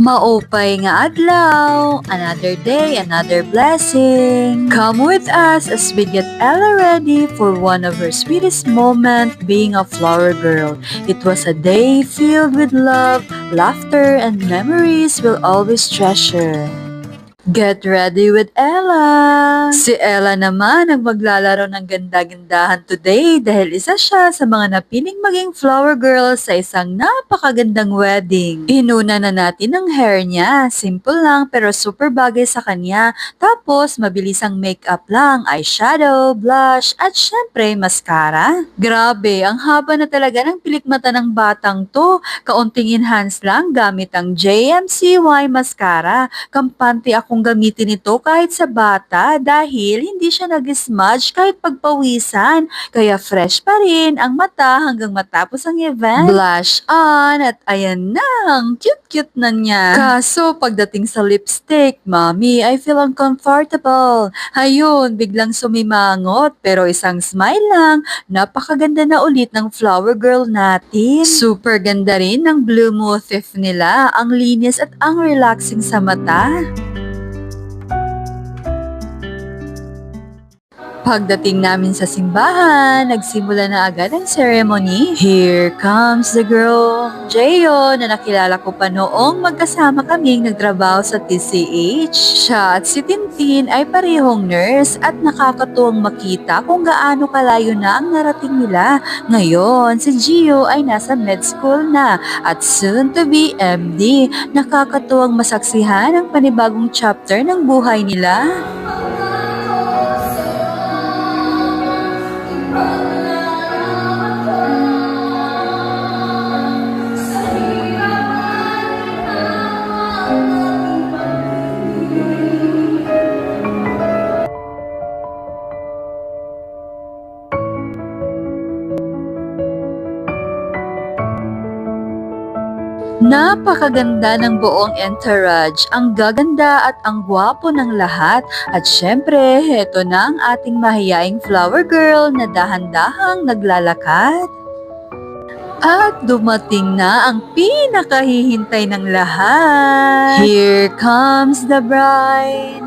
Maupay nga adlaw, another day, another blessing. Come with us as we get Ella ready for one of her sweetest moments being a flower girl. It was a day filled with love, laughter, and memories we'll always treasure. Get ready with Ella! Si Ella naman ang maglalaro ng ganda-gandahan today dahil isa siya sa mga napiling maging flower girl sa isang napakagandang wedding. Inuna na natin ang hair niya. Simple lang pero super bagay sa kanya. Tapos mabilis ang makeup lang, eyeshadow, blush, at syempre mascara. Grabe, ang haba na talaga ng pilik mata ng batang to. Kaunting enhance lang gamit ang JMCY mascara. Kampante akong gamitin ito kahit sa bata dahil hindi siya nag-smudge kahit pagpawisan. Kaya fresh pa rin ang mata hanggang matapos ang event. Blush on at ayan na, ang cute-cute na niya. Kaso pagdating sa lipstick, Mommy, I feel uncomfortable. Ayun, biglang sumimangot pero isang smile lang, napakaganda na ulit ng flower girl natin. Super ganda rin ng blue motif nila, ang linis at ang relaxing sa mata. Pagdating namin sa simbahan, nagsimula na agad ang ceremony. Here comes the girl, Jeyo, na nakilala ko pa noong magkasama kaming nagtrabaho sa TCH. Siya at si Tintin ay parehong nurse at nakakatuwang makita kung gaano kalayo na ang narating nila. Ngayon, si Gio ay nasa med school na at soon to be MD. Nakakatuwang masaksihan ang panibagong chapter ng buhay nila. Napakaganda ng buong entourage, ang gaganda at ang gwapo ng lahat. At syempre, heto na ang ating mahiyaing flower girl na dahan-dahang naglalakad. At dumating na ang pinakahihintay ng lahat. Here comes the bride.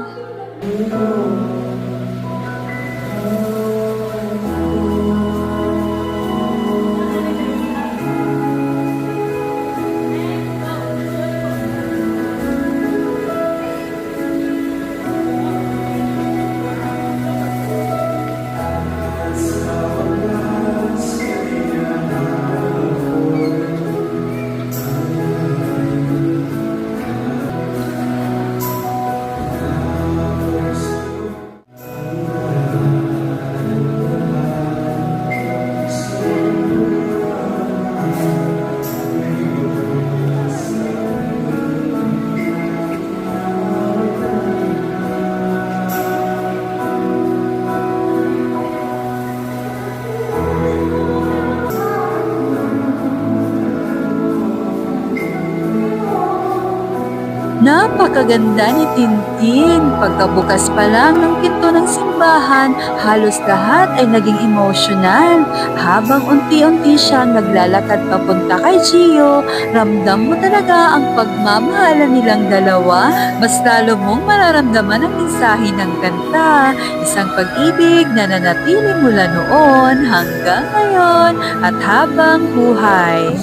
Napakaganda ni Tintin. Pagkabukas pa lang ng pinto ng simbahan, halos lahat ay naging emotional. Habang unti-unti siyang naglalakad papunta kay Gio, ramdam mo talaga ang pagmamahalan nilang dalawa. Mas lalo mong mararamdaman ang mensahe ng kanta. Isang pag-ibig na nanatili mula noon hanggang ngayon at habang buhay.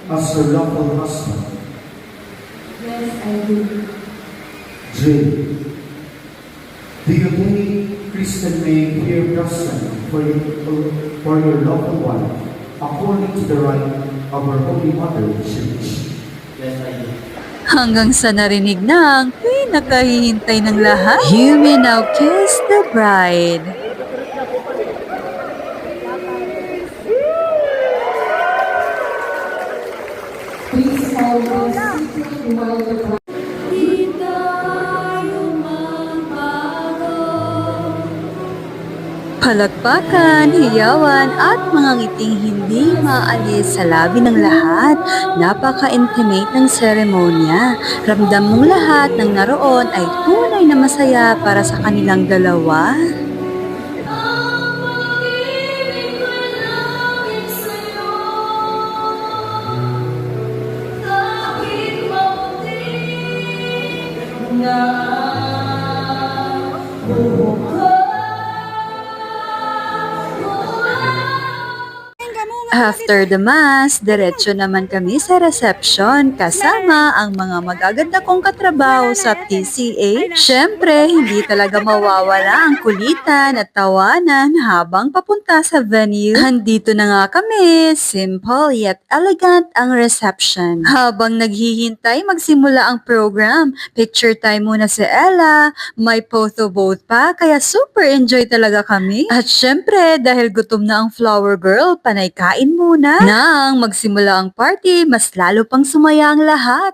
As her lawful husband. Yes, I do. Dream. Do you believe Christian may here present for your lawful one according to the rite of our Holy Mother, the Church? Yes, I do. Hanggang sa narinig na ang pinakahihintay ng lahat. You may now kiss the bride. Please always seek while the bride. Palakpakan, hiyawan at mga ngiting hindi maalis sa labi ng lahat. Napaka-intimate ng seremonya. Ramdam mong lahat ng naroon ay tunay na masaya para sa kanilang dalawa. After the mass, diretso naman kami sa reception kasama ang mga magaganda kong katrabaho sa TCA. Syempre, hindi talaga mawawala ang kulitan at tawanan habang papunta sa venue. Andito na nga kami, simple yet elegant ang reception. Habang naghihintay magsimula ang program, picture time muna si Ella, may photo booth pa, kaya super enjoy talaga kami. At syempre, dahil gutom na ang flower girl, panay kain muna. Nang magsimula ang party, mas lalo pang sumaya ang lahat.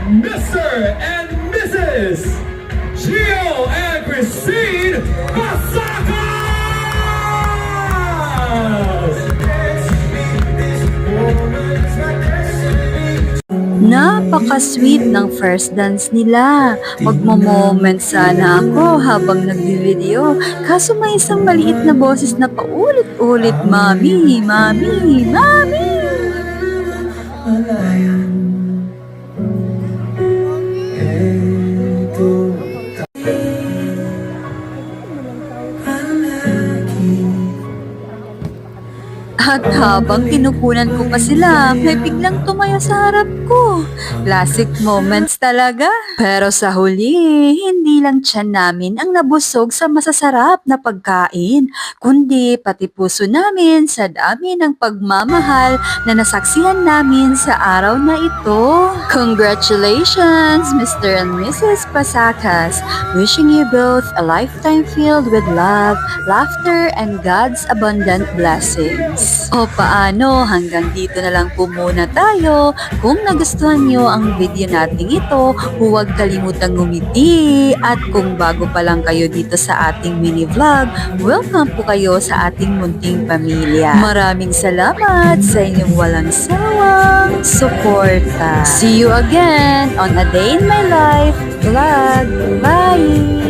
Mr. and Mrs. Gio and Christine Basakas! Napaka-sweet ng first dance nila. Magmo-moment sana ako habang nagbi-video. Kaso may isang maliit na boses na paulit-ulit, Mami, Mami, Mami! At habang kinukunan ko pa sila, may biglang tumayo sa harap ko. Classic moments talaga. Pero sa huli, hindi lang tiyan namin ang nabusog sa masasarap na pagkain, kundi pati puso namin sa dami ng pagmamahal na nasaksihan namin sa araw na ito. Congratulations, Mr. and Mrs. Pasakas. Wishing you both a lifetime filled with love, laughter, and God's abundant blessings. O paano, hanggang dito na lang po muna tayo. Kung nagustuhan nyo ang video nating ito, huwag kalimutang ngumiti. At kung bago pa lang kayo dito sa ating mini vlog, welcome po kayo sa ating munting pamilya. Maraming salamat sa inyong walang sawang suporta. See you again on A Day in My Life vlog. Bye!